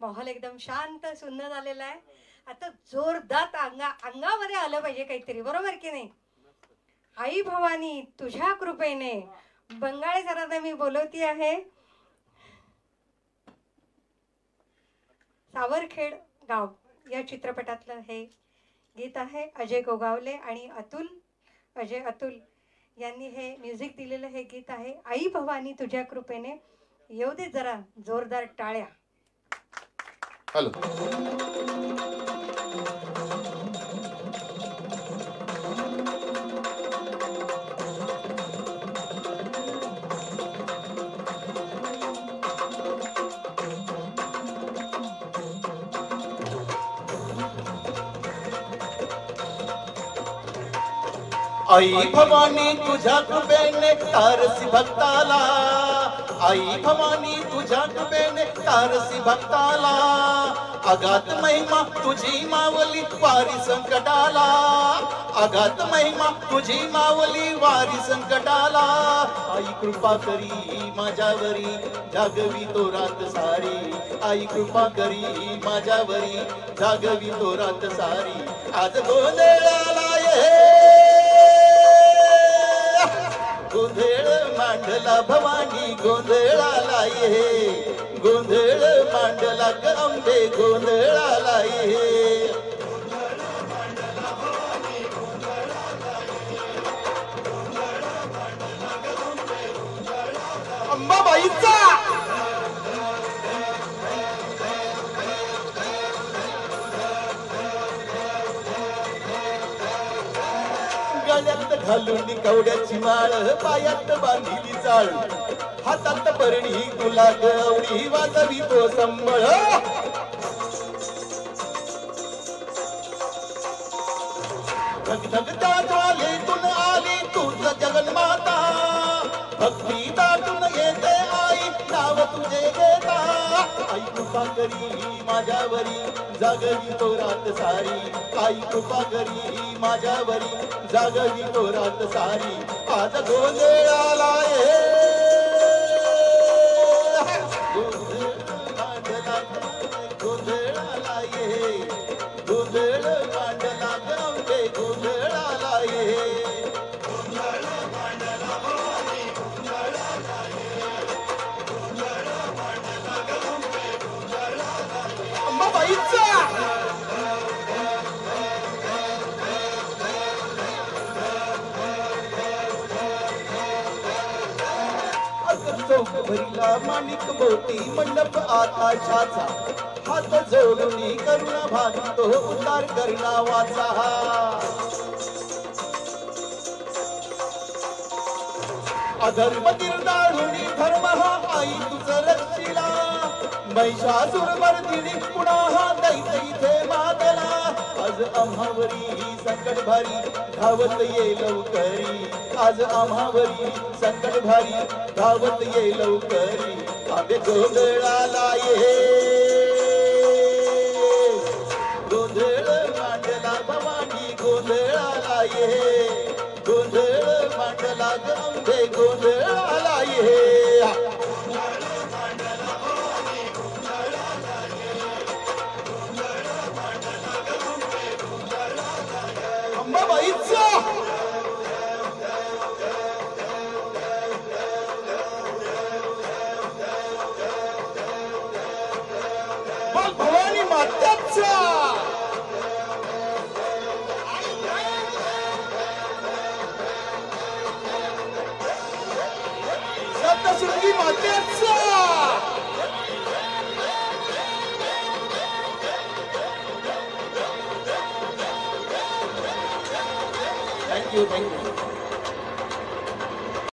माहोल एकदम शांत सुंदर झालेला आहे. आता जोरदार अंगामध्ये आलं पाहिजे काहीतरी, बरोबर की नाही? आई भवानी तुझ्या कृपेने बंगाळी सरांना मी बोलवती आहे. सावरखेड गाव या चित्रपटातलं हे गीत आहे. अजय गोगावले आणि अतुल यांनी हे म्युझिक दिलेलं हे गीत आहे. आई भवानी तुझ्या कृपेने. येऊ दे जरा जोरदार टाळ्या. हॅलो. आई भवानी तुझ्या कृपेने तारसी भक्ताला. आई भवानी तुझ्या कृपेने तारसी भक्ताला. अगाध महिमा तुझी मावली वारी संकटाला. अगाध महिमा तुझी मावली वारी संकटाला. आई कृपा करी माझ्यावरी जागवी तो रात सारी. आई कृपा करी माझ्यावरी जागवी तो रात सारी. आज गोंधळाला गोंधळ मांडला भवानी गोंधळाला ये. गोंधळ मांडला ग अंबे गोंधळाला ये. अंबाबाईचा गळ्यात घालून कवड्याची माळ, पायात बांधिली चाळ, हातात परणी तुला गवडी वाजवी तो संबळ. धगधगता ज्वालेतून आली तुझ जगन्माता. भक्ती दाटून येते आई नाव तुझे घेता. आई कृपा करी माझ्यावरी जागवी तो रात सारी. आई कृपा करी माझ्यावरी जागवी तो रात सारी. आज गोंधळाला ये गोंधळाला ये. गोंधळ मांडला गंगे गोंधळाला ये. अंबाबाईचा चौक भरीला माणिक मोती मंडप आकाशाचा. हात जोडून करुणा भागी तो उद्धार करणा वाचा. अधर्म निर्दाळुनी धर्म हा आई तुझ रक्षिला. महिषासुर मर्दिनी पुन्हा दैत्य इथे मातला. आज आम्हावरी संकट भारी धावत ये लवकरी. आज आम्हावरी संकट भारी धावत ये लवकरी. आंबे गोंधळाला ये गोंधळ मांडला भवानी गोंधळाला ये. गोंधळ मांडला गंगे गोंधळाला ये. अंबाबाईचा भवानी मात्याचा सप्तशृंगी मात्याचा. थँक्यू.